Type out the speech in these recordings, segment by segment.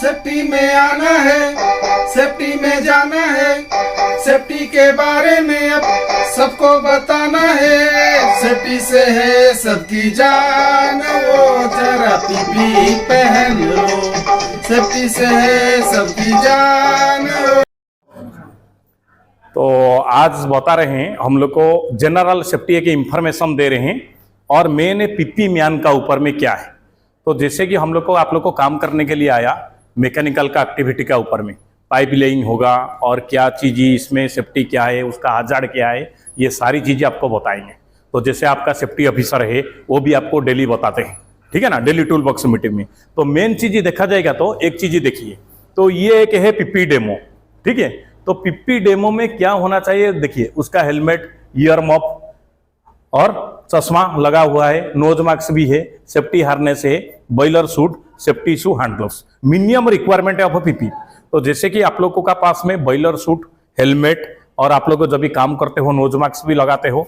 Safety में आना है, सेफ्टी में जाना है, सेफ्टी के बारे में अब सबको बताना है। सेफ्टी से है सबकी जान, वो जरा पीपी पहन लो। सेफ्टी से है सबकी जान। तो आज बता रहे हैं हम लोग को जनरल सेफ्टी के इंफॉर्मेशन दे रहे हैं और मेन पीपी म्यान का ऊपर में क्या है। तो जैसे कि हम लोग को आप लोग को काम करने के लिए आया मैकेनिकल का एक्टिविटी का ऊपर में पाइप लेइंग होगा और क्या चीज़ इसमें सेफ्टी क्या है, उसका हजार्ड क्या है, ये सारी चीज़ें आपको बताएंगे। तो जैसे आपका सेफ्टी ऑफिसर है वो भी आपको डेली बताते हैं, ठीक है ना, डेली टूल बॉक्स मीटिंग में। तो मेन चीज़ देखा जाएगा तो एक चीज़ देखिए, तो ये एक है पीपी डेमो, ठीक है। तो पीपी डेमो में क्या होना चाहिए देखिए, उसका हेलमेट, ईयर मफ और चश्मा लगा हुआ है, नोज मास्क भी है, सेफ्टी हार्नेस है, बॉयलर सूट, सेफ्टी शू, हैंड ग्लव्स, मिनिमम रिक्वायरमेंट है ऑफ पीपी। तो जैसे कि आप लोगों का पास में बॉयलर सूट, हेलमेट और आप लोग जब भी काम करते हो नोज मास्क भी लगाते हो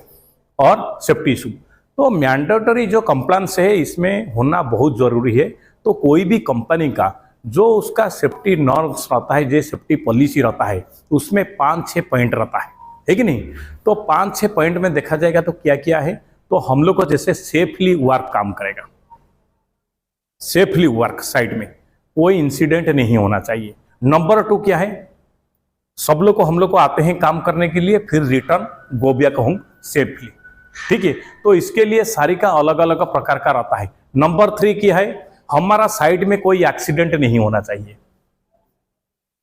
और सेफ्टी शू, तो मैंडेटरी जो कंप्लायंस है इसमें होना बहुत जरूरी है। तो कोई भी कंपनी का जो उसका सेफ्टी नॉर्म्स रहता है, जो सेफ्टी पॉलिसी रहता है, उसमें 5-6 पॉइंट रहता है कि नहीं। तो 5-6 पॉइंट में देखा जाएगा तो क्या क्या है, तो हम लोग को जैसे सेफली वर्क काम करेगा, सेफली वर्क साइड में कोई इंसिडेंट नहीं होना चाहिए। नंबर 2 क्या है, सब लोग को हम लोग को आते हैं काम करने के लिए, फिर return go back home safely, ठीक है। तो इसके लिए सारी का अलग अलग प्रकार का रहता है। नंबर 3 क्या है, हमारा साइड में कोई एक्सीडेंट नहीं होना चाहिए,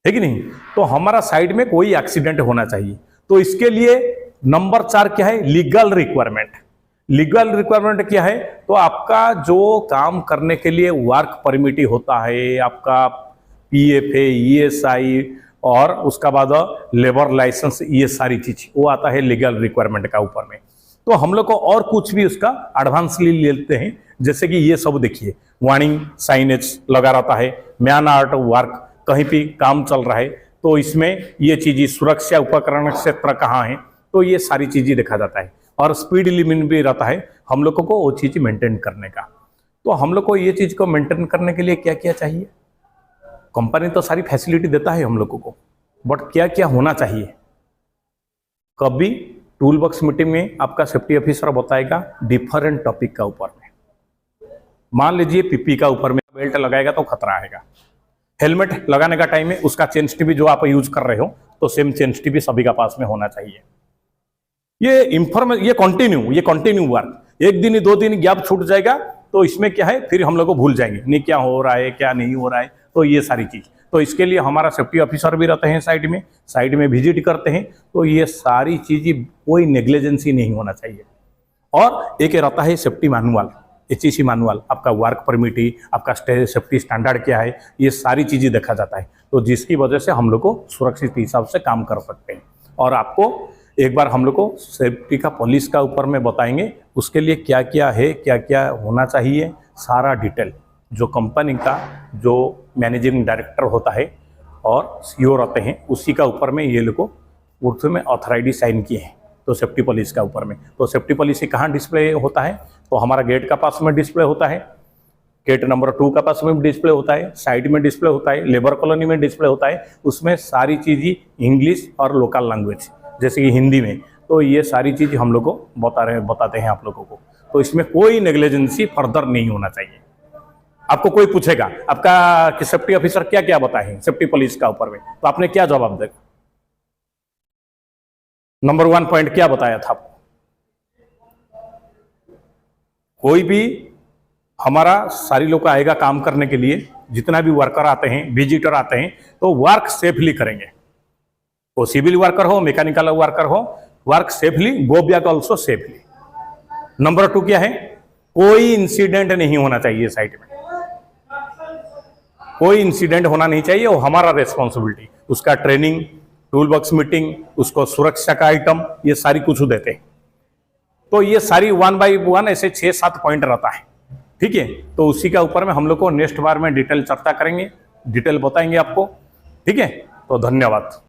है कि नहीं। तो हमारा साइड में कोई एक्सीडेंट होना चाहिए। तो इसके लिए नंबर 4 क्या है, लीगल रिक्वायरमेंट। लीगल रिक्वायरमेंट क्या है, तो आपका जो काम करने के लिए वर्क परमिट होता है, आपका PFA, ESI और उसका बाद लेबर लाइसेंस, ये सारी चीज वो आता है लीगल रिक्वायरमेंट का ऊपर में। तो हम लोग को और कुछ भी उसका एडवांसली लेते हैं, जैसे कि ये सब देखिए, वार्निंग साइनेज लगा रहता है, मैन आर्ट वर्क, कहीं भी काम चल रहा है तो इसमें ये चीज़ें, सुरक्षा उपकरण क्षेत्र कहाँ है, तो ये सारी चीज़ें देखा जाता है। और स्पीड लिमिट भी रहता है हम लोगों को वो चीज़ मेंटेन करने का। तो हम लोग को ये चीज़ को मेंटेन करने के लिए क्या क्या चाहिए, कंपनी तो सारी फैसिलिटी देता है हम लोगों को, बट क्या क्या होना चाहिए। कभी टूल बॉक्स मीटिंग में आपका सेफ्टी ऑफिसर बताएगा डिफरेंट टॉपिक का ऊपर में। मान लीजिए पीपी का ऊपर में बेल्ट लगाएगा तो खतरा आएगा, हेलमेट लगाने का टाइम है उसका चेन स्टिप जो आप यूज कर रहे हो तो सेम चेन स्टिप सभी का पास में होना चाहिए। ये कंटिन्यू वर्क, एक दिन 2 दिन गैप छूट जाएगा तो इसमें क्या है, फिर हम लोग को भूल जाएंगे नहीं क्या हो रहा है क्या नहीं हो रहा है। तो ये सारी चीज, तो इसके लिए हमारा सेफ्टी ऑफिसर भी रहते हैं साइड में विजिट करते हैं। तो ये सारी चीजें कोई नेग्लिजेंसी नहीं होना चाहिए। और एक रहता है सेफ्टी मैनुअल, HEC मैनुअल, आपका वर्क परमिट, आपका सेफ्टी स्टैंडर्ड क्या है, ये सारी चीजें देखा जाता है। तो जिसकी वजह से हम लोग को सुरक्षित हिसाब से काम कर सकते हैं। और आपको एक बार हम लोग को सेफ्टी का पॉलिसी का ऊपर में बताएंगे, उसके लिए क्या क्या है, क्या क्या होना चाहिए, सारा डिटेल जो कंपनी का जो मैनेजिंग डायरेक्टर होता है और CEO रहते हैं उसी का ऊपर में ये लोग को उर्दू में ऑथराइडी साइन किए हैं। तो सेफ्टी पॉलिसी का ऊपर में, तो सेफ्टी पॉलिसी कहाँ डिस्प्ले होता है, तो हमारा गेट का पास में डिस्प्ले होता है, गेट नंबर 2 का पास में डिस्प्ले होता है, साइड में डिस्प्ले होता है, लेबर कॉलोनी में डिस्प्ले होता है। उसमें सारी चीज़ें इंग्लिश और लोकल लैंग्वेज जैसे कि हिंदी में, तो ये सारी चीज़ हम लोग को बताते हैं आप लोगों को। तो इसमें कोई नेग्लिजेंसी फर्दर नहीं होना चाहिए। आपको कोई पूछेगा आपका कि सेफ्टी ऑफिसर क्या क्या बताए सेफ्टी पॉलिसी का ऊपर में, तो आपने क्या जवाब देगा। नंबर 1 पॉइंट क्या बताया था आपको, कोई भी हमारा सारी लोग आएगा काम करने के लिए, जितना भी वर्कर आते हैं, विजिटर आते हैं, तो वर्क सेफली करेंगे। वो सिविल वर्कर हो, मैकेनिकल वर्कर हो, work safely, go back also safely. Number 2 क्या है, कोई इंसिडेंट नहीं होना चाहिए साइट में, कोई इंसिडेंट होना नहीं चाहिए, वो हमारा रेस्पॉन्सिबिलिटी। उसका ट्रेनिंग, टूल बॉक्स मीटिंग, उसको सुरक्षा का आइटम, ये सारी कुछ देते हैं। तो ये सारी 1 by 1 ऐसे 6-7 पॉइंट रहता है, ठीक है। तो उसी का ऊपर में हम लोग को नेक्स्ट बार में डिटेल चर्चा करेंगे, डिटेल बताएंगे आपको, ठीक है। तो धन्यवाद।